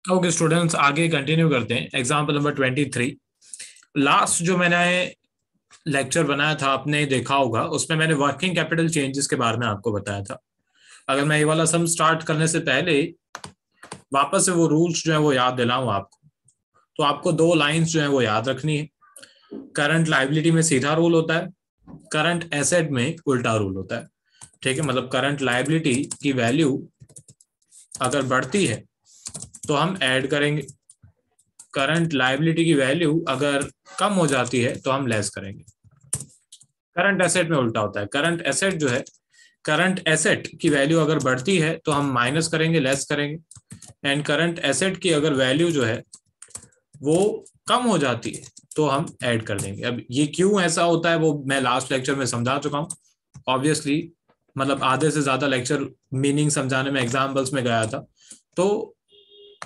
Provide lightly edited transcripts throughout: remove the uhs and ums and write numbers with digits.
Okay students, आगे continue करते हैं। Example number 23। लास्ट जो मैंने लेक्चर बनाया था आपने देखा होगा, उसमें मैंने वर्किंग कैपिटल चेंजेस के बारे में आपको बताया था। अगर मैं ये वाला सम स्टार्ट करने से पहले वापस से वो रूल्स जो है वो याद दिलाऊं आपको, तो आपको दो लाइंस जो है वो याद रखनी है। करंट लाइबिलिटी में सीधा रूल होता है, करंट एसेट में उल्टा रूल होता है। ठीक है, मतलब करंट लाइबिलिटी की वैल्यू अगर बढ़ती है तो हम ऐड करेंगे, करंट लाइबिलिटी की वैल्यू अगर कम हो जाती है तो हम लेस करेंगे। करंट एसेट में उल्टा होता है। करंट एसेट जो है, करंट एसेट की वैल्यू अगर बढ़ती है तो हम माइनस करेंगे, लेस करेंगे। एंड करंट एसेट की अगर वैल्यू जो है वो कम हो जाती है तो हम ऐड कर देंगे। अब ये क्यों ऐसा होता है वो मैं लास्ट लेक्चर में समझा चुका हूँ। ऑब्वियसली मतलब आधे से ज्यादा लेक्चर मीनिंग समझाने में एग्जाम्पल्स में गया था। तो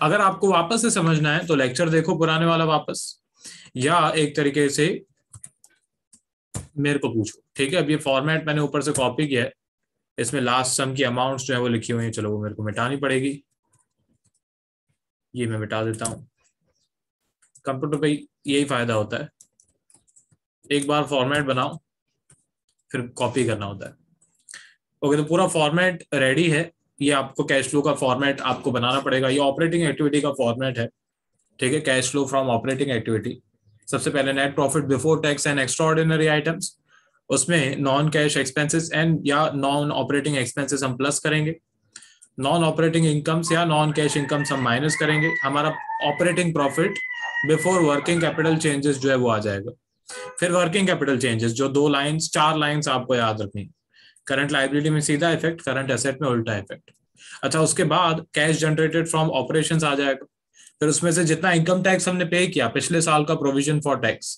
अगर आपको वापस से समझना है तो लेक्चर देखो पुराने वाला वापस, या एक तरीके से मेरे को पूछो। ठीक है, अब ये फॉर्मेट मैंने ऊपर से कॉपी किया है, इसमें लास्ट सम की अमाउंट्स जो है वो लिखी हुई है। चलो वो मेरे को मिटानी पड़ेगी, ये मैं मिटा देता हूँ। कंप्यूटर पे यही फायदा होता है, एक बार फॉर्मेट बनाओ फिर कॉपी करना होता है। ओके, तो पूरा फॉर्मेट रेडी है। ये आपको कैश फ्लो का फॉर्मेट आपको बनाना पड़ेगा। ये ऑपरेटिंग एक्टिविटी का फॉर्मेट है। ठीक है, cash flow from operating activity. सबसे पहले net profit before tax and extra ordinary items, उसमें नॉन कैश एक्सपेंसेस एंड या नॉन ऑपरेटिंग एक्सपेंसेस हम प्लस करेंगे, नॉन ऑपरेटिंग इनकम्स या नॉन कैश इनकम्स हम माइनस करेंगे। हमारा operating profit before working capital changes जो है वो आ जाएगा। फिर वर्किंग कैपिटल चेंजेस, जो दो लाइंस चार लाइंस आपको याद रखनी। करंट लाइबिलिटी में सीधा इफेक्ट, करंट एसेट में उल्टा इफेक्ट। अच्छा, उसके बाद कैश जनरेटेड फ्रॉम ऑपरेशंस आ जाएगा। फिर उसमें से जितना इनकम टैक्स हमने पे किया पिछले साल का प्रोविजन फॉर टैक्स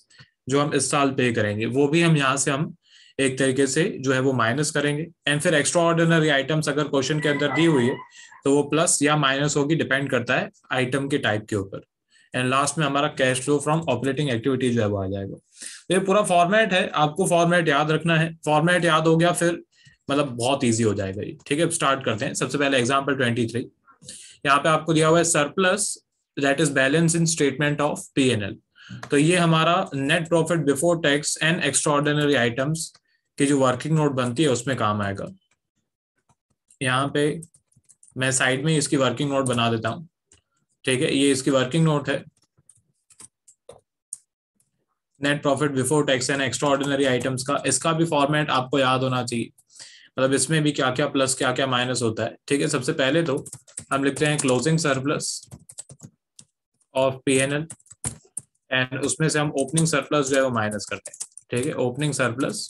जो हम इस साल पे करेंगे, वो भी हम यहाँ से हम एक तरीके से जो है वो माइनस करेंगे। एंड फिर एक्स्ट्रा ऑर्डिनरी आइटम्स अगर क्वेश्चन के अंदर दी हुई है तो वो प्लस या माइनस होगी, डिपेंड करता है आइटम के टाइप के ऊपर। एंड लास्ट में हमारा cash flow from operating activity जो है वो आ जाएगा। तो ये पूरा फॉर्मेट है, आपको फॉर्मेट याद रखना है। फॉर्मेट याद हो गया फिर मतलब बहुत इजी हो जाएगा ये। ठीक है, स्टार्ट करते हैं। सबसे पहले एग्जांपल 23, यहाँ पे आपको दिया हुआ है surplus that is balance in statement of P&L। तो ये हमारा net profit before tax and extra ordinary items की जो वर्किंग नोट बनती है उसमें काम आएगा। यहाँ पे मैं साइड में इसकी वर्किंग नोट बना देता हूँ। ठीक है, ये इसकी वर्किंग नोट है। Net profit before tax and extra ordinary items का इसका भी फॉर्मेट आपको याद होना चाहिए, मतलब इसमें भी क्या क्या प्लस क्या क्या माइनस होता है। ठीक है, सबसे पहले तो हम लिखते हैं closing surplus of P&L and उसमें से हम ओपनिंग सरप्लस जो है वो माइनस करते हैं। ठीक है, ओपनिंग सरप्लस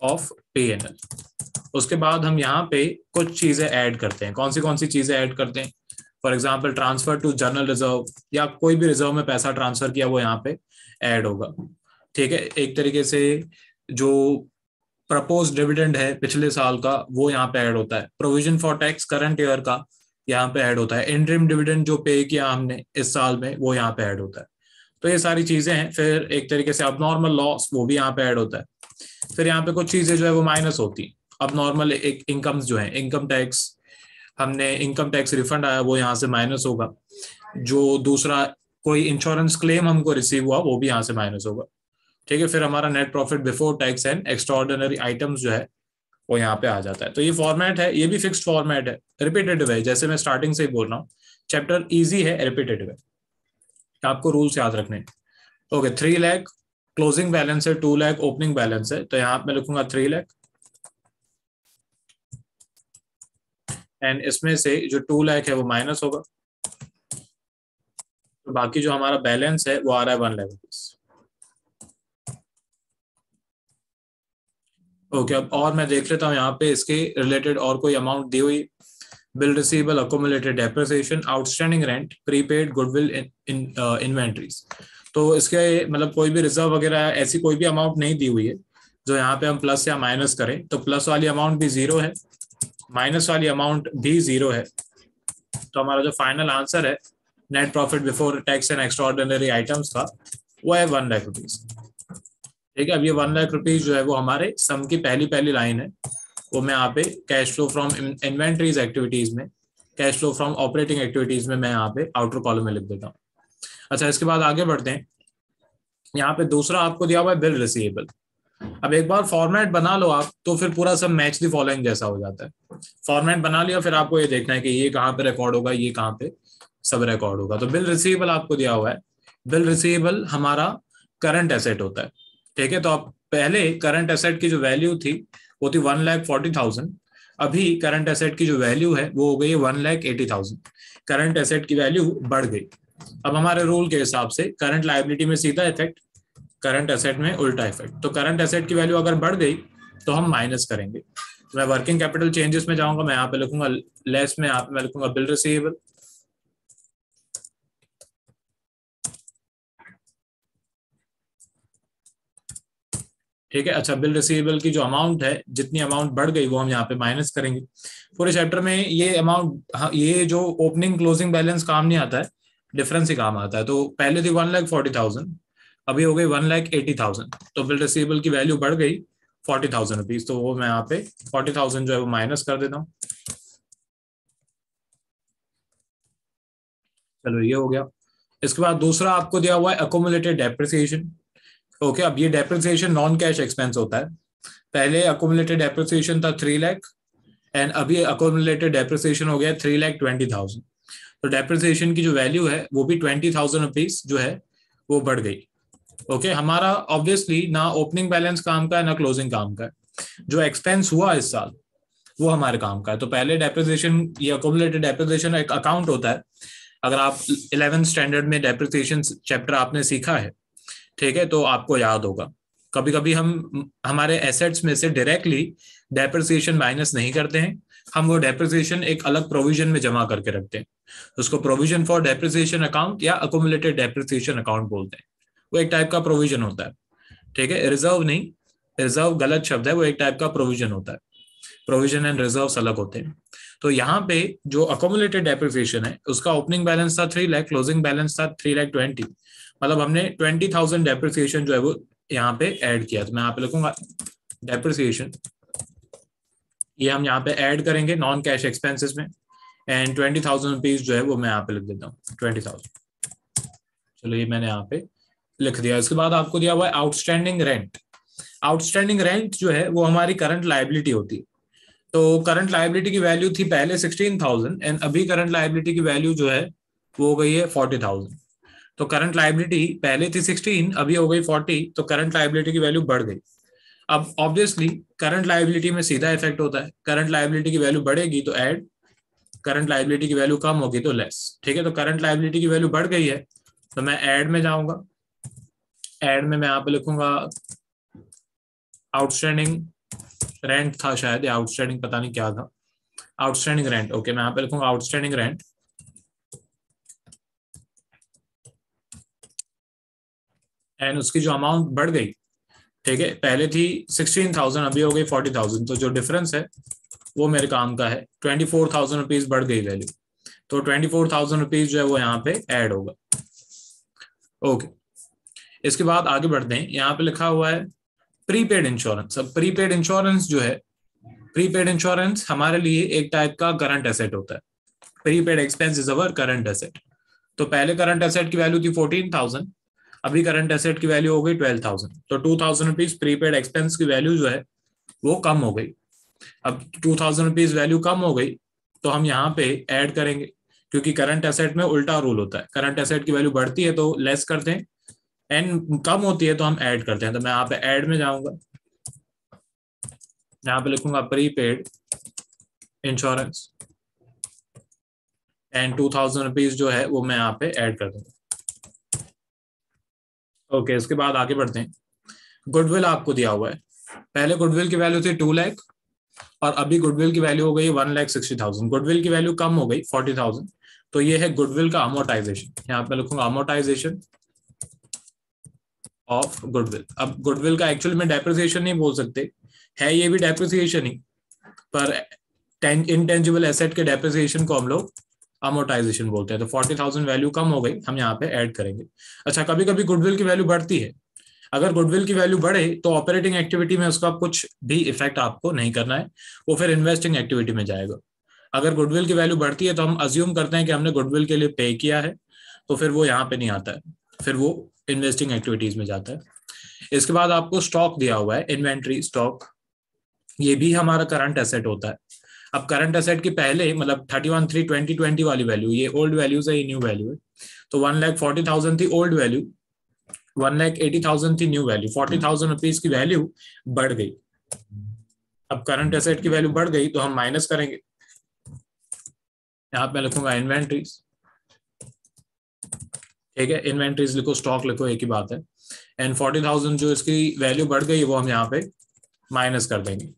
ऑफ P&L। उसके बाद हम यहाँ पे कुछ चीजें ऐड करते हैं। कौन सी चीजें ऐड करते हैं? For example transfer to general reserve, या कोई भी रिजर्व में पैसा ट्रांसफर किया वो यहाँ पे ऐड होगा। ठीक है, एक तरीके से जो प्रपोज डिविडेंड है पिछले साल का वो यहाँ पे ऐड होता है। Provision for tax current year का यहाँ पे ऐड होता है। इंटरिम डिविडेंड जो पे किया हमने इस साल में वो यहाँ पे ऐड होता है। तो ये सारी चीजें हैं। फिर एक तरीके से अब नॉर्मल लॉस वो भी यहाँ पे ऐड होता है। फिर यहाँ पे कुछ चीजें जो है वो माइनस होती है। अब नॉर्मल एक इनकम्स जो है, इनकम टैक्स, हमने इनकम टैक्स रिफंड आया वो यहाँ से माइनस होगा। जो दूसरा कोई इंश्योरेंस क्लेम हमको रिसीव हुआ वो भी यहाँ से माइनस होगा। ठीक है, फिर हमारा net profit before tax and extra ordinary items जो है वो यहाँ पे आ जाता है। तो ये फॉर्मेट है, ये भी फिक्स्ड फॉर्मेट है, रिपीटेटिव है। जैसे मैं स्टार्टिंग से ही बोल रहा हूँ, चैप्टर इजी है, रिपीटेटिव है, आपको रूल्स याद रखने। ओके, 3 लाख क्लोजिंग बैलेंस है, 2 लाख ओपनिंग बैलेंस है, तो यहाँ मैं लिखूंगा 3 लाख एंड इसमें से जो 2 लाख है वो माइनस होगा, तो बाकी जो हमारा बैलेंस है वो आ रहा है 1 लाख रुपीज। ओके, अब और मैं देख लेता हूँ यहाँ पे इसके रिलेटेड और कोई अमाउंट दी हुई। Bill receivable, accumulated depreciation, outstanding rent, prepaid, goodwill, inventories. तो इसके मतलब कोई भी रिजर्व वगैरह ऐसी कोई भी अमाउंट नहीं दी हुई है जो यहाँ पे हम प्लस या माइनस करें। तो प्लस वाली अमाउंट भी जीरो है, माइनस वाली अमाउंट भी जीरो है। तो हमारा जो फाइनल आंसर है net profit before tax and extra ordinary items का वो है 1 लाख रुपीज। ठीक है, अब ये 1 लाख रुपीज जो है वो हमारे सम की पहली पहली लाइन है, वो मैं यहाँ पे cash flow from inventories activities में cash flow from operating activities में मैं यहाँ पे आउटर कॉलम में लिख देता हूँ। अच्छा, इसके बाद आगे बढ़ते हैं। यहाँ पे दूसरा आपको दिया हुआ है बिल रिसीवेबल। अब एक बार फॉर्मेट बना लो आप, तो फिर पूरा सब मैच द फॉलोइंग जैसा हो जाता है। फॉर्मेट बना लिया, फिर आपको ये देखना है कि ये कहाँ पे रिकॉर्ड होगा, ये कहाँ पे सब रिकॉर्ड होगा। तो बिल रिसीवेबल आपको दिया हुआ है। बिल रिसीवेबल हमारा करंट एसेट होता है, ठीक है। तो आप पहले करंट एसेट की जो वैल्यू थी वो थी 1,40,000। अभी करंट एसेट की जो वैल्यू है वो हो गई है 1,80,000। करंट एसेट की वैल्यू बढ़ गई। अब हमारे रूल के हिसाब से करंट लायबिलिटी में सीधा इफेक्ट, करंट एसेट में उल्टा इफेक्ट। तो करंट एसेट की वैल्यू अगर बढ़ गई तो हम माइनस करेंगे। मैं वर्किंग कैपिटल चेंजेस में जाऊंगा, मैं यहाँ पे लिखूंगा लेस में, यहाँ पे मैं लिखूंगा बिल रिसीवेबल। ठीक है। अच्छा, बिल रिसीवेबल की जो अमाउंट है, जितनी अमाउंट बढ़ गई वो हम यहाँ पे माइनस करेंगे। पूरे चैप्टर में ये अमाउंट, ये जो ओपनिंग क्लोजिंग बैलेंस काम नहीं आता है, डिफरेंस ही काम आता है। तो पहले थी 1,40,000, अभी हो गई 1,80,000। तो बिल रिसीवेबल की वैल्यू बढ़ गई 40,000 रुपीज। तो वो मैं यहाँ पे 40,000 जो है वो माइनस कर देता हूँ। चलो, ये हो गया। इसके बाद दूसरा आपको दिया हुआ है अकोमुलेटेड डेप्रिसिएशन। ओके, अब ये डेप्रिसिएशन नॉन कैश एक्सपेंस होता है। पहले अकोमुलेटेड डेप्रिसिएशन था 3 लाख, एंड अभी अकोमुलेटेड डेप्रिसिएशन हो गया 3,20,000। तो डेप्रिसिएशन की जो वैल्यू है वो भी 20,000 रुपीज जो है वो बढ़ गई। ओके, हमारा ऑब्वियसली ना ओपनिंग बैलेंस काम का है ना क्लोजिंग काम का है। जो एक्सपेंस हुआ इस साल वो हमारे काम का है। तो पहले डेप्रिसिएशन, ये अकोमुलेटेड डेप्रिसिएशन एक अकाउंट होता है। अगर आप 11th स्टैंडर्ड में डेप्रिसिएशन चैप्टर आपने सीखा है, ठीक है, तो आपको याद होगा। कभी कभी हम हमारे एसेट्स में से डायरेक्टली डेप्रिसिएशन माइनस नहीं करते हैं, हम वो डेप्रिसिएशन एक अलग प्रोविजन में जमा करके रखते हैं। उसको प्रोविजन फॉर डेप्रिसिएशन अकाउंट या अकोमुलेटेड डेप्रिसिएशन अकाउंट बोलते हैं। वो एक टाइप का प्रोविजन होता है, ठीक है। रिजर्व नहीं, रिजर्व गलत शब्द है, वो एक टाइप का प्रोविजन होता है। प्रोविजन एंड रिजर्व अलग होते हैं। तो यहाँ पे जो अकोमुलेटेड डेप्रिसिएशन है उसका ओपनिंग बैलेंस था 3 लाख, क्लोजिंग बैलेंस था 3,20,000। मतलब हमने 20,000 डेप्रिसिएशन जो है वो यहाँ पे ऐड किया। तो मैं यहाँ पे लिखूंगा डेप्रिसिएशन, ये हम यहाँ पे ऐड करेंगे नॉन कैश एक्सपेंसेस में, एंड 20,000 रुपीज जो है वो मैं यहाँ पे लिख देता हूँ 20,000। चलो, ये मैंने यहाँ पे लिख दिया। इसके बाद आपको दिया हुआ है आउटस्टैंडिंग रेंट। आउटस्टैंडिंग रेंट जो है वो हमारी करंट लायबिलिटी होती है। तो करंट लायबिलिटी की वैल्यू थी पहले 16,000, एंड अभी करंट लायबिलिटी की वैल्यू जो है वो हो गई है 40,000। तो करंट लायबिलिटी पहले थी 16, अभी हो गई 40, तो करंट लायबिलिटी की वैल्यू बढ़ गई। अब ऑब्वियसली करंट लायबिलिटी में सीधा इफेक्ट होता है, करंट लायबिलिटी की वैल्यू बढ़ेगी तो ऐड, करंट लायबिलिटी की वैल्यू कम होगी तो लेस। ठीक है, तो करंट लायबिलिटी की वैल्यू बढ़ गई है तो मैं ऐड में जाऊंगा। ऐड में मैं यहाँ पे लिखूंगा आउटस्टैंडिंग रेंट था शायद, या आउटस्टैंडिंग पता नहीं क्या था, आउटस्टैंडिंग रेंट। ओके, मैं यहाँ पे लिखूंगा आउटस्टैंडिंग रेंट, एंड उसकी जो अमाउंट बढ़ गई, ठीक है, पहले थी 16,000, अभी हो गई 40,000। तो जो डिफरेंस है वो मेरे काम का है, 24,000 रुपीज बढ़ गई वैल्यू। तो 24,000 रुपीज जो है वो यहाँ पे ऐड होगा। ओके, इसके बाद आगे बढ़ते हैं। यहाँ पे लिखा हुआ है प्रीपेड इंश्योरेंस। अब प्रीपेड इंश्योरेंस जो है, प्रीपेड इंश्योरेंस हमारे लिए एक टाइप का करंट एसेट होता है। Prepaid expense is our current asset. तो पहले करंट एसेट की वैल्यू थी 14,000, अभी करंट एसेट की वैल्यू हो गई 12,000। तो 2,000 रुपीज प्रीपेड एक्सपेंस की वैल्यू जो है वो कम हो गई। अब 2,000 रुपीज वैल्यू कम हो गई तो हम यहाँ पे ऐड करेंगे, क्योंकि करंट एसेट में उल्टा रूल होता है, करंट एसेट की वैल्यू बढ़ती है तो लेस करते हैं, एंड कम होती है तो हम ऐड करते हैं। तो मैं यहाँ पे ऐड में जाऊंगा, यहाँ पे लिखूंगा प्रीपेड इंश्योरेंस, एंड 2,000 रुपीज जो है वो मैं यहाँ पे ऐड कर दूंगा। ओके, इसके बाद आगे बढ़ते हैं। गुडविल आपको दिया हुआ है। पहले गुडविल की वैल्यू थी 2 लाख, और अभी गुडविल की वैल्यू हो गई 1,60,000। गुडविल की वैल्यू कम हो गई 40,000। तो ये है गुडविल का अमोर्टाइजेशन, यहाँ पे लिखूंगा अमोर्टाइजेशन ऑफ गुडविल। अब गुडविल का एक्चुअल में डेप्रिसिएशन नहीं बोल सकते, है ये भी डेप्रिसिएशन ही, पर इंटेंजिबल एसेट के डेप्रिसिएशन को हम लोग अमोर्टाइजेशन बोलते हैं। तो 40,000 वैल्यू कम हो गई, हम यहाँ पे ऐड करेंगे। अच्छा, कभी कभी गुडविल की वैल्यू बढ़ती है। अगर गुडविल की वैल्यू बढ़े तो ऑपरेटिंग एक्टिविटी में उसका कुछ भी इफेक्ट आपको नहीं करना है, वो फिर इन्वेस्टिंग एक्टिविटी में जाएगा। अगर गुडविल की वैल्यू बढ़ती है तो हम अज्यूम करते हैं कि हमने गुडविल के लिए पे किया है, तो फिर वो यहाँ पे नहीं आता है, फिर वो इन्वेस्टिंग एक्टिविटीज में जाता है। इसके बाद आपको स्टॉक दिया हुआ है, इन्वेंट्री स्टॉक, ये भी हमारा करंट एसेट होता है। अब करंट एसेट की पहले मतलब 31/3/2020 वाली वैल्यू, ये ओल्ड वैल्यूज है, ये न्यू वैल्यू है। तो 1,40,000 थी ओल्ड वैल्यू, 1,80,000 थी न्यू वैल्यू, 40,000 रुपीज की वैल्यू बढ़ गई। अब करंट एसेट की वैल्यू बढ़ गई तो हम माइनस करेंगे, यहाँ पे लिखूंगा इन्वेंट्रीज। ठीक है, इन्वेंट्रीज लिखो, स्टॉक लिखो, एक ही बात है। एंड 40,000 जो इसकी वैल्यू बढ़ गई वो हम यहाँ पे माइनस कर देंगे।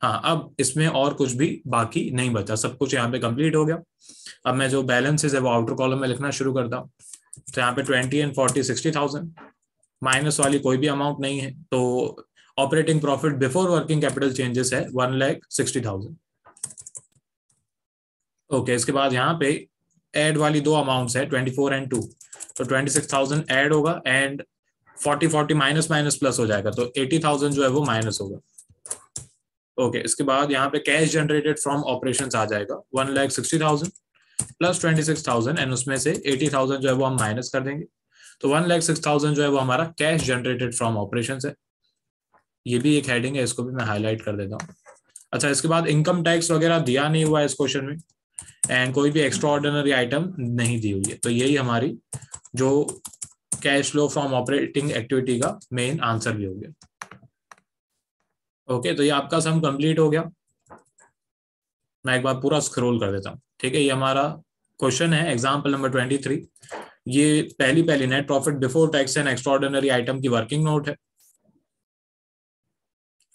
हाँ, अब इसमें और कुछ भी बाकी नहीं बचा, सब कुछ यहाँ पे कंप्लीट हो गया। अब मैं जो बैलेंसेस है वो आउटर कॉलम में लिखना शुरू करता हूँ। तो यहाँ पे 20 एंड 40 60,000, माइनस वाली कोई भी अमाउंट नहीं है, तो operating profit before working capital changes है 1,60,000। ओके, इसके बाद यहाँ पे ऐड वाली दो अमाउंट्स है 24 एंड 2, तो 26,000 ऐड होगा एंड 40 माइनस माइनस प्लस हो जाएगा, तो 80,000 जो है वो माइनस होगा। ओके, इसके बाद यहाँ पे कैश जनरेटेड फ्रॉम ऑपरेशंस आ जाएगा 1,60,000 प्लस 26,000 एंड उसमें से 80,000 जो है वो हम माइनस कर देंगे, तो 1,06,000 जो है वो हमारा कैश जनरेटेड फ्रॉम ऑपरेशंस है। ये भी एक हेडिंग है, इसको भी मैं हाईलाइट कर देता हूँ। अच्छा, इसके बाद इनकम टैक्स वगैरह दिया नहीं हुआ है इस क्वेश्चन में, एंड कोई भी एक्स्ट्रा ऑर्डिनरी आइटम नहीं दी हुई है, तो यही हमारी जो cash flow from operating activity का मेन आंसर भी हो गया। ओके, तो ये आपका सम कंप्लीट हो गया। मैं एक बार पूरा स्क्रॉल कर देता हूँ। ठीक है, ये हमारा क्वेश्चन है एग्जाम्पल नंबर 23। ये पहली पहली net profit before tax and extra ordinary item की वर्किंग नोट है।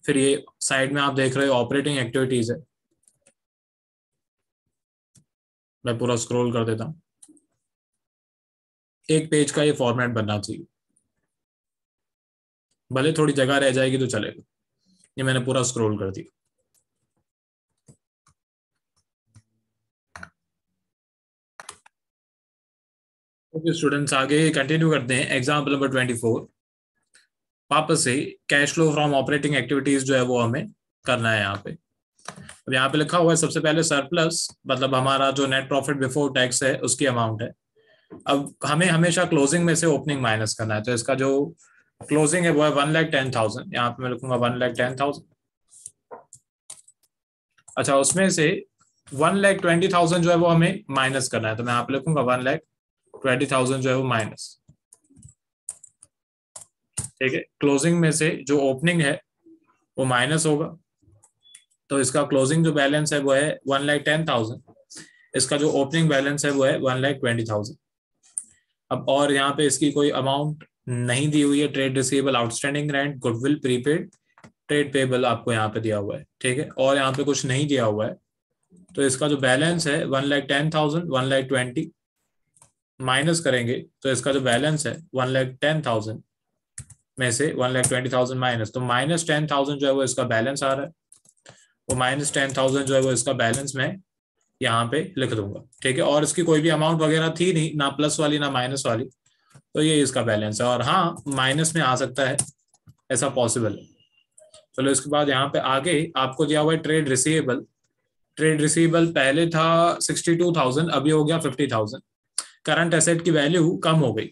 फिर ये साइड में आप देख रहे हो ऑपरेटिंग एक्टिविटीज है। मैं पूरा स्क्रॉल कर देता हूँ। एक पेज का ये फॉर्मेट बनना चाहिए, भले थोड़ी जगह रह जाएगी तो चलेगा। ये मैंने पूरा स्क्रॉल कर दिया। ओके स्टूडेंट्स, आगे कंटिन्यू करते हैं। एग्जाम्पल नंबर 24, वापस से cash flow from operating activities जो है वो हमें करना है यहाँ पे। अब यहाँ पे लिखा हुआ है सबसे पहले सरप्लस, मतलब हमारा जो नेट प्रॉफिट बिफोर टैक्स है उसकी अमाउंट है। अब हमें हमेशा क्लोजिंग में से ओपनिंग माइनस करना है, तो इसका जो क्लोजिंग है वो है 1,10,000। यहाँ पे मैं लिखूंगा 1,10,000। अच्छा, उसमें से 1,20,000 जो है वो हमें माइनस करना है, तो मैं यहाँ पे लिखूंगा 1,20,000 जो है वो माइनस। ठीक है, क्लोजिंग में से जो ओपनिंग है वो माइनस होगा, तो इसका क्लोजिंग जो बैलेंस है वो है 1,10,000। इसका जो ओपनिंग बैलेंस है वो है 1,20,000। अब और यहाँ पे इसकी कोई अमाउंट नहीं दी हुई है, trade receivable, outstanding rent, goodwill, prepaid, trade payable आपको यहाँ पे दिया हुआ है। ठीक है, और यहाँ पे कुछ नहीं दिया हुआ है, तो इसका जो बैलेंस है 1,10,000, 1,20,000 माइनस करेंगे तो इसका जो बैलेंस है 1,10,000 में से 1,20,000 माइनस, तो -10,000 जो है वो इसका बैलेंस आ रहा है। वो -10,000 जो है वो इसका बैलेंस मैं यहाँ पे लिख दूंगा। ठीक है, और इसकी कोई भी अमाउंट वगैरह थी नहीं, ना प्लस वाली ना माइनस वाली, तो ये इसका बैलेंस है। और हाँ, माइनस में आ सकता है, ऐसा पॉसिबल है। चलो, इसके बाद यहाँ पे आगे आपको दिया हुआ है ट्रेड रिसीवेबल। ट्रेड रिसीवेबल पहले था 62,000, अभी हो गया 50,000। करंट एसेट की वैल्यू कम हो गई।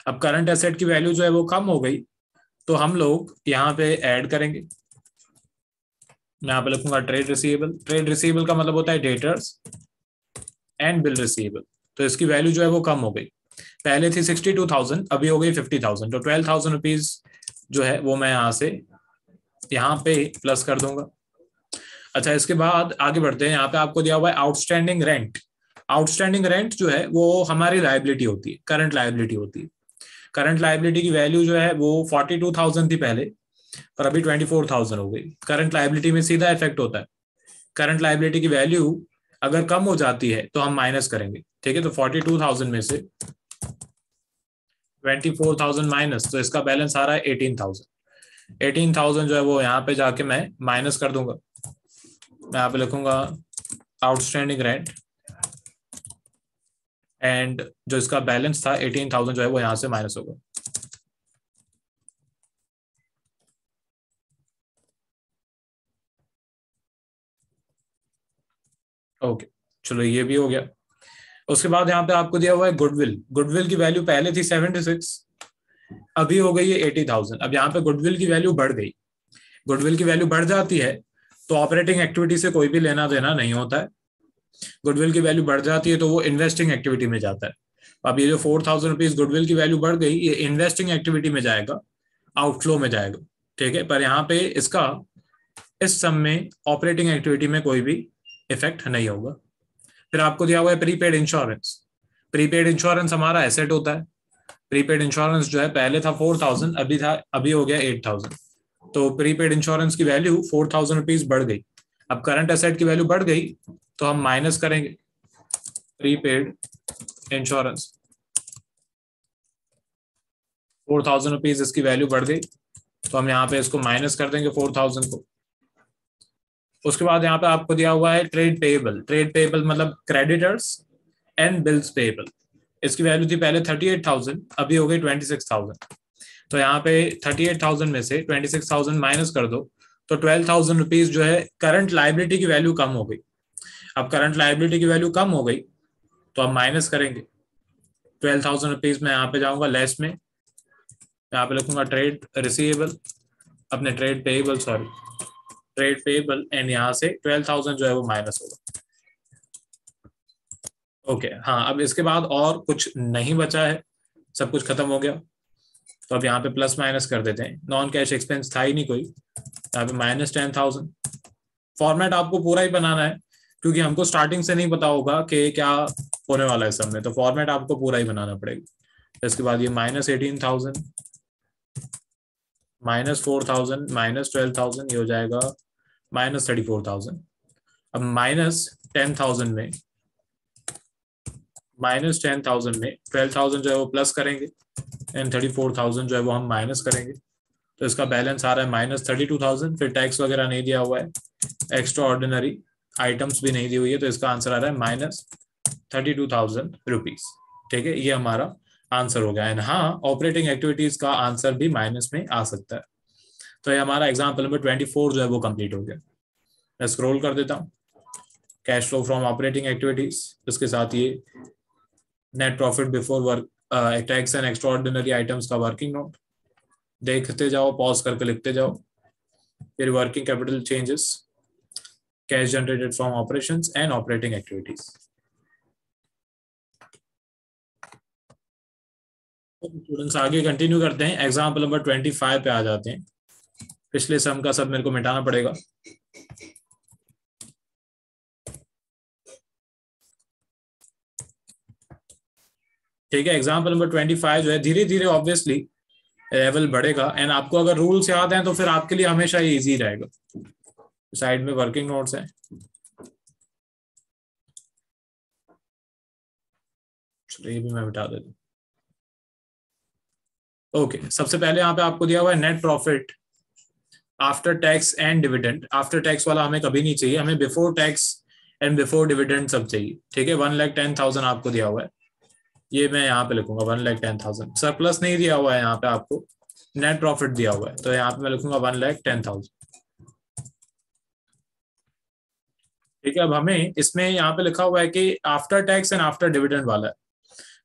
अब करंट एसेट की वैल्यू जो है वो कम हो गई, तो हम लोग यहाँ पे ऐड करेंगे। मैं यहाँ पे लिखूंगा ट्रेड रिसीवेबल। ट्रेड रिसीवेबल का मतलब होता है डेटर्स एंड बिल रिसीवेबल। तो इसकी वैल्यू जो है वो कम हो गई, पहले थी 62,000, अभी हो गई 50,000, तो 12,000 रुपीज जो है वो मैं यहाँ पे प्लस कर दूंगा। अच्छा, इसके बाद आगे बढ़ते हैं। यहाँ पे आपको दिया हुआ है आउटस्टैंडिंग रेंट। आउटस्टैंडिंग रेंट जो है वो हमारी लायबिलिटी होती है, करंट लायबिलिटी होती है। करंट लायबिलिटी की वैल्यू जो है वो 42,000 थी पहले, पर अभी 24,000 हो गई। करंट लायबिलिटी में सीधा इफेक्ट होता है। करंट लायबिलिटी की वैल्यू अगर कम हो जाती है तो हम माइनस करेंगे। ठीक है, तो 42,000 में से 24,000 माइनस, तो इसका बैलेंस आ रहा है 18,000। 18,000 जो है वो यहाँ पे जाके मैं माइनस कर दूंगा। मैं यहाँ पे लिखूंगा आउटस्टैंडिंग रेंट, एंड जो इसका बैलेंस था 18,000 जो है वो यहाँ से माइनस होगा। ओके, चलो ये भी हो गया। उसके बाद यहाँ पे आपको दिया हुआ है गुडविल। गुडविल की वैल्यू पहले थी 76, अभी हो गई है 80,000। अब यहाँ पे गुडविल की वैल्यू बढ़ गई। गुडविल की वैल्यू बढ़ जाती है तो ऑपरेटिंग एक्टिविटी से कोई भी लेना देना नहीं होता है। गुडविल की वैल्यू बढ़ जाती है तो वो इन्वेस्टिंग एक्टिविटी में जाता है। अब ये जो 4,000 रुपीज गुडविल की वैल्यू बढ़ गई, ये इन्वेस्टिंग एक्टिविटी में जाएगा, आउटफ्लो में जाएगा, ठीक है। पर यहाँ पे इसका इस सम में ऑपरेटिंग एक्टिविटी में कोई भी इफेक्ट नहीं होगा। फिर आपको दिया हुआ है प्रीपेड इंश्योरेंस। प्रीपेड इंश्योरेंस हमारा एसेट होता है। प्रीपेड इंश्योरेंस जो है पहले था 4,000, अभी हो गया 8,000। तो प्रीपेड इंश्योरेंस की वैल्यू 4,000 रुपीज बढ़ गई। अब करंट एसेट की वैल्यू बढ़ गई तो हम माइनस करेंगे प्रीपेड इंश्योरेंस। 4,000 रुपीज इसकी वैल्यू बढ़ गई तो हम यहाँ पे इसको माइनस कर देंगे 4,000 को। उसके बाद यहाँ पे आपको दिया हुआ है ट्रेड पेएबल। ट्रेड पेएबल मतलब क्रेडिटर्स एंड बिल्स पेएबल। इसकी वैल्यू थी पहले 38,000, अभी हो गई 26,000। तो यहाँ पे 38,000 में से 26,000 माइनस कर दो तो 12,000 रुपीज जो है करंट लाइबिलिटी की वैल्यू कम हो गई। अब करंट लाइबिलिटी की वैल्यू कम हो गई तो हम माइनस करेंगे 12,000 रुपीज में। यहाँ पे जाऊंगा लेस में, यहाँ पे लिखूंगा ट्रेड रिसीवेबल, अपने trade payable, sorry trade payable, and यहाँ से 12,000 जो है वो माइनस होगा। ओके हाँ, अब इसके बाद और कुछ नहीं बचा है, सब कुछ खत्म हो गया। तो अब यहाँ पे प्लस माइनस कर देते हैं। नॉन कैश एक्सपेंस था ही नहीं कोई, यहाँ पे -10,000। फॉर्मेट आपको पूरा ही बनाना है क्योंकि हमको स्टार्टिंग से नहीं पता होगा कि क्या होने वाला है सब में, तो फॉर्मेट आपको पूरा ही बनाना पड़ेगा। इसके बाद ये -18,000, -4,000, -12,000, ये हो जाएगा -34,000। अब -10,000 में 12,000 जो है वो प्लस करेंगे एंड 34,000 जो है वो हम माइनस करेंगे। तो इसका बैलेंस आ रहा है -32,000। फिर टैक्स वगैरह नहीं दिया हुआ है, एक्स्ट्रा ऑर्डिनरी आइटम्स भी नहीं दी हुई है, तो इसका आंसर आ रहा है -32,000 रुपीज। ठीक है, ये हमारा आंसर हो गया। एंड हाँ, ऑपरेटिंग एक्टिविटीज का आंसर भी माइनस में आ सकता है। तो ये हमारा एग्जाम्पल नंबर 24 जो है वो कंप्लीट हो गया। मैं स्क्रॉल कर देता हूँ। Cash flow from operating activities, इसके साथ ये net profit before work tax and extra ordinary items का वर्किंग नोट देखते जाओ, पॉज करके लिखते जाओ। फिर working capital changes, cash generated from operations and operating activities. Students आगे कंटिन्यू करते हैं, एग्जाम्पल नंबर 25 पे आ जाते हैं। पिछले सम का सब मेरे को मिटाना पड़ेगा। ठीक है, एग्जाम्पल नंबर 25 जो है धीरे धीरे ऑब्वियसली लेवल बढ़ेगा। एंड आपको अगर रूल्स याद हैं तो फिर आपके लिए हमेशा ये इजी रहेगा। साइड में वर्किंग नोट्स हैं, चलो ये भी मैं मिटा देता हूँ। ओके, सबसे पहले यहाँ पे आपको दिया हुआ है net profit after tax and dividend. After tax वाला हमें कभी नहीं चाहिए, हमें before tax and before dividend सब चाहिए। ठीक है, 1,10,000 आपको दिया हुआ है, ये मैं यहाँ पे लिखूंगा 1,10,000। सरप्लस नहीं दिया हुआ है यहाँ पे, आपको नेट प्रॉफिट दिया हुआ है, तो यहाँ पे मैं लिखूंगा 1,10,000। ठीक है, अब हमें इसमें यहाँ पे लिखा हुआ है कि after tax and after dividend वाला है।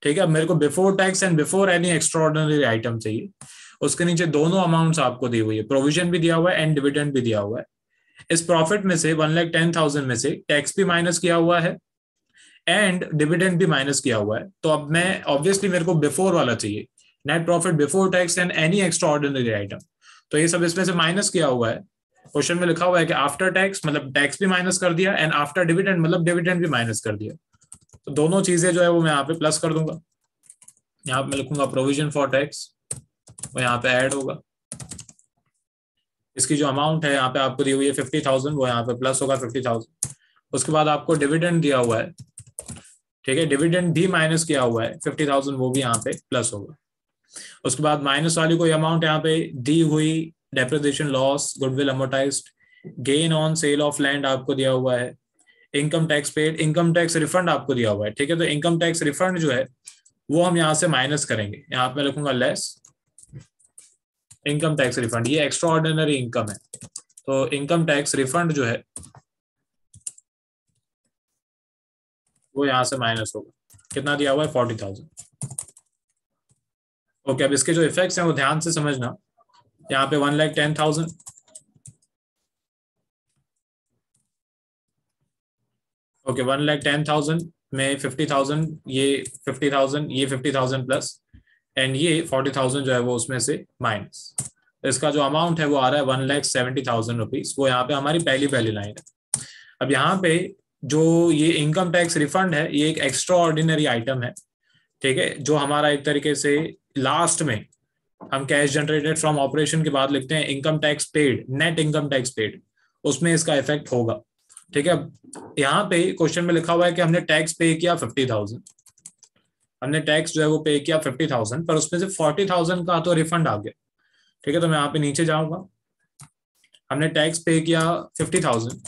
ठीक है, अब मेरे को before tax and before any extra ordinary item चाहिए। उसके नीचे दोनों अमाउंट्स आपको दी हुई है, प्रोविजन भी दिया हुआ है एंड डिविडेंड भी दिया हुआ है। इस प्रॉफिट में से 1,10,000 में से टैक्स भी माइनस किया हुआ है एंड डिविडेंड भी माइनस किया हुआ है। तो अब मैं ऑब्वियसली मेरे को बिफोर वाला चाहिए, net profit before tax and any extra ordinary item. तो ये सब इसमें से माइनस किया हुआ है। क्वेश्चन में लिखा हुआ है कि आफ्टर टैक्स मतलब टैक्स भी माइनस कर दिया एंड आफ्टर डिविडेंड मतलब डिविडेंड भी माइनस कर दिया। तो दोनों चीजें जो है वो मैं यहाँ पे प्लस कर दूंगा। यहाँ पे मैं लिखूंगा प्रोविजन फॉर टैक्स, वो यहाँ पे ऐड होगा। इसकी जो अमाउंट है यहाँ पे आपको दी हुई है 50,000, वो यहाँ पे प्लस होगा 50,000। उसके बाद आपको डिविडेंड दिया हुआ है, ठीक है, डिविडेंड भी माइनस किया हुआ है 50,000, वो भी यहाँ पे प्लस होगा। उसके बाद माइनस वाली कोई अमाउंट यहाँ पे दी हुई, depreciation loss, goodwill amortised, gain on sale of land आपको दिया हुआ है, income tax paid, income tax refund आपको दिया हुआ है। ठीक है, तो इनकम टैक्स रिफंड जो है वो हम यहाँ से माइनस करेंगे। यहाँ पे लिखूंगा लेस इनकम टैक्स रिफंड, ये एक्स्ट्रा ऑर्डिनरी इनकम है, तो इनकम टैक्स रिफंड जो है वो यहाँ से माइनस होगा, कितना दिया हुआ है 40,000। ओके, अब इसके जो इफेक्ट्स हैं वो ध्यान से समझना। यहाँ पे 1,10,000, ओके 1,10,000 में 50,000, ये 50,000, ये 50,000 प्लस, एंड ये 40,000 जो है वो उसमें से माइनस। तो इसका जो अमाउंट है वो आ रहा है 1,70,000 रुपीज। वो यहाँ पे हमारी पहली पहली लाइन है। अब यहाँ पे जो ये इनकम टैक्स रिफंड है, ये एक एक्स्ट्रा ऑर्डिनरी आइटम है, ठीक है, जो हमारा एक तरीके से लास्ट में हम कैश जनरेटेड फ्रॉम ऑपरेशन के बाद लिखते हैं income tax paid, net income tax paid, उसमें इसका इफेक्ट होगा, ठीक है। यहाँ पे क्वेश्चन में लिखा हुआ है कि हमने टैक्स पे किया 50,000, हमने टैक्स जो है वो पे किया 50,000, पर उसमें से 40,000 का तो रिफंड आ गया, ठीक है। तो मैं यहाँ पे नीचे जाऊंगा, हमने टैक्स पे किया 50,000,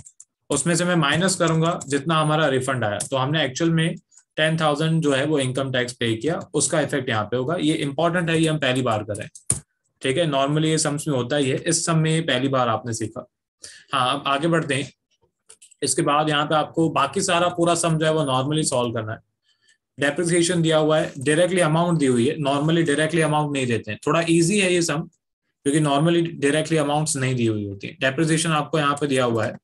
उसमें से मैं माइनस करूंगा जितना हमारा रिफंड आया, तो हमने एक्चुअल में 10,000 जो है वो इनकम टैक्स पे किया, उसका इफेक्ट यहाँ पे होगा। ये इंपॉर्टेंट है, ये हम पहली बार करें, ठीक है। नॉर्मली ये सम्स में होता ही है, इस सम में पहली बार आपने सीखा। हाँ, अब आगे बढ़ते हैं। इसके बाद यहाँ पे आपको बाकी सारा पूरा सम जो है वो नॉर्मली सॉल्व करना है। डेप्रिसिएशन दिया हुआ है, डायरेक्टली अमाउंट दी हुई है, नॉर्मली डायरेक्टली अमाउंट नहीं देते हैं, थोड़ा इजी है ये सम, क्योंकि नॉर्मली डायरेक्टली अमाउंट्स नहीं दी हुई होती है। डेप्रिसिएशन आपको यहाँ पे दिया हुआ है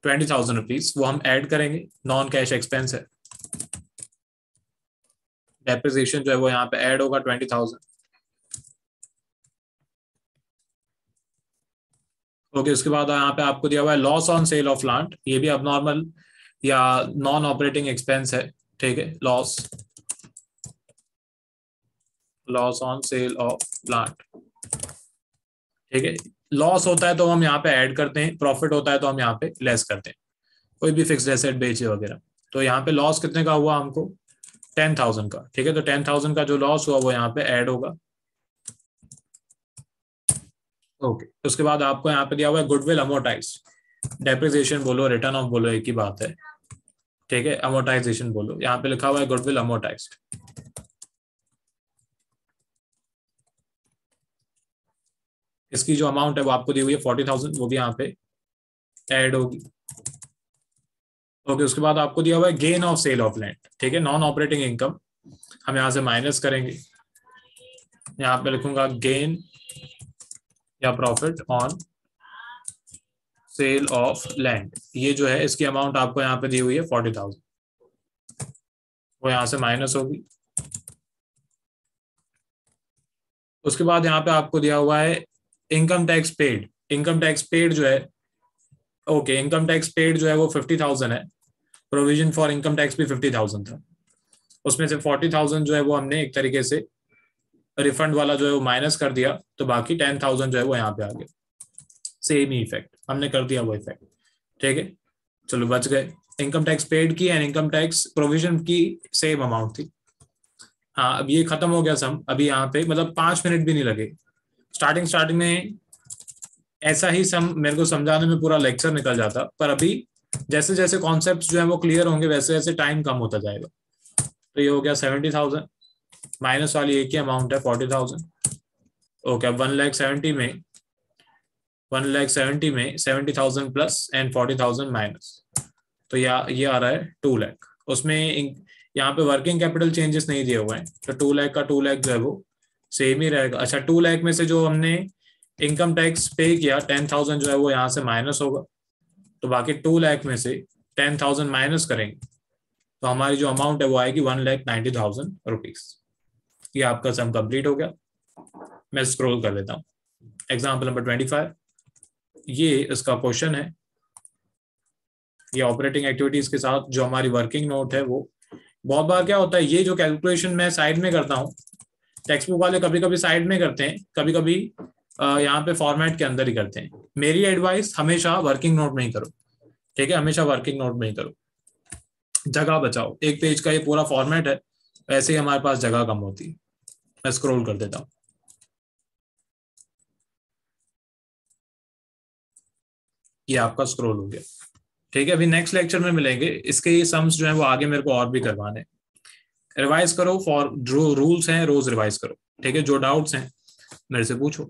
20,000 रुपीज, वो हम ऐड करेंगे, नॉन कैश एक्सपेंस है। डेप्रिसिएशन जो है वो यहाँ पे ऐड होगा 20,000। ओके, उसके बाद यहाँ पे आपको दिया हुआ है loss on sale of plant, ये भी अब नॉर्मल या नॉन ऑपरेटिंग एक्सपेंस है, ठीक है। Loss on sale of plant, ठीक है। लॉस होता है तो हम यहाँ पे ऐड करते हैं, प्रॉफिट होता है तो हम यहाँ पे लेस करते हैं, कोई भी फिक्स्ड एसेट बेचे वगैरह। तो यहाँ पे लॉस कितने का हुआ हमको, 10,000 का, ठीक है। तो 10,000 का जो लॉस हुआ वो यहाँ पे ऐड होगा। ओके, उसके बाद आपको यहाँ पे दिया हुआ है गुडविल अमोर्टाइज, डेप्रिसिएशन बोलो रिटर्न ऑफ बोलो एक ही बात है, ठीक है। अमोर्टाइजेशन बोलो, यहाँ पे लिखा हुआ है गुडविल अमोर्टाइज। इसकी जो अमाउंट है वो आपको दी हुई है 40,000, वो भी यहाँ पे ऐड होगी। ओके, उसके बाद आपको दिया हुआ है gain of sale of land, ठीक है, नॉन ऑपरेटिंग इनकम, हम यहाँ से माइनस करेंगे। यहाँ पे लिखूंगा गेन या profit on sale of land, ये जो है इसकी अमाउंट आपको यहाँ पे दी हुई है 40,000, वो यहाँ से माइनस होगी। उसके बाद यहाँ पे आपको दिया हुआ है income tax paid, income tax paid जो है, ओके, इनकम टैक्स पेड जो है वो 50,000 है, प्रोविजन फॉर इनकम टैक्स भी 50,000 था, उसमें से 40,000 जो है वो हमने एक तरीके से रिफंड वाला जो है वो माइनस कर दिया, तो बाकी 10,000 जो है वो यहाँ पे आ गया। सेम ही इफेक्ट हमने कर दिया वो इफेक्ट, ठीक है। चलो बच गए, इनकम टैक्स पेड की एंड इनकम टैक्स प्रोविजन की सेम अमाउंट थी। हाँ, अब ये खत्म हो गया सम, अभी यहाँ पे मतलब 5 मिनट भी नहीं लगे। स्टार्टिंग में ऐसा ही सम मेरे को समझाने में पूरा लेक्चर निकल जाता, पर अभी जैसे जैसे कॉन्सेप्ट्स जो है वो क्लियर होंगे वैसे वैसे टाइम कम होता जाएगा। तो ये हो गया 70,000, माइनस वाली एक ही अमाउंट है 40,000। ओके, अब 1,70,000 में 70,000 प्लस एंड 40,000 माइनस, तो ये आ रहा है 2 लाख। उसमें यहाँ पे वर्किंग कैपिटल चेंजेस नहीं दिए हुए हैं, तो 2 लाख का 2 लाख जो है वो सेम ही रहेगा। अच्छा, 2 लाख में से जो हमने इनकम टैक्स पे किया 10,000 जो है वो यहाँ से माइनस होगा, तो बाकी 2 लाख में से 10,000 माइनस करेंगे तो हमारी जो अमाउंट है वो आएगी 1,90,000 रुपीज। ये आपका सम कंप्लीट हो गया। मैं स्क्रॉल कर देता हूँ, एग्जाम्पल नंबर 25, ये इसका क्वेश्चन है। ये ऑपरेटिंग एक्टिविटीज के साथ जो हमारी वर्किंग नोट है, वो बहुत बार क्या होता है, ये जो कैलकुलेशन मैं साइड में करता हूँ, टेक्स्ट बुक वाले कभी कभी साइड में करते हैं, कभी कभी यहाँ पे फॉर्मेट के अंदर ही करते हैं। मेरी एडवाइस हमेशा वर्किंग नोट में ही करो, ठीक है, हमेशा वर्किंग नोट में ही करो, जगह बचाओ। एक पेज का ये पूरा फॉर्मेट है, वैसे ही हमारे पास जगह कम होती है। मैं स्क्रॉल कर देता हूँ, ये आपका स्क्रॉल हो गया, ठीक है। अभी नेक्स्ट लेक्चर में मिलेंगे, इसके ये सम्स जो है वो आगे मेरे को और भी करवाने। रिवाइज करो, फॉर जो रूल्स हैं रोज रिवाइज करो, ठीक है। जो डाउट्स हैं मेरे से पूछो।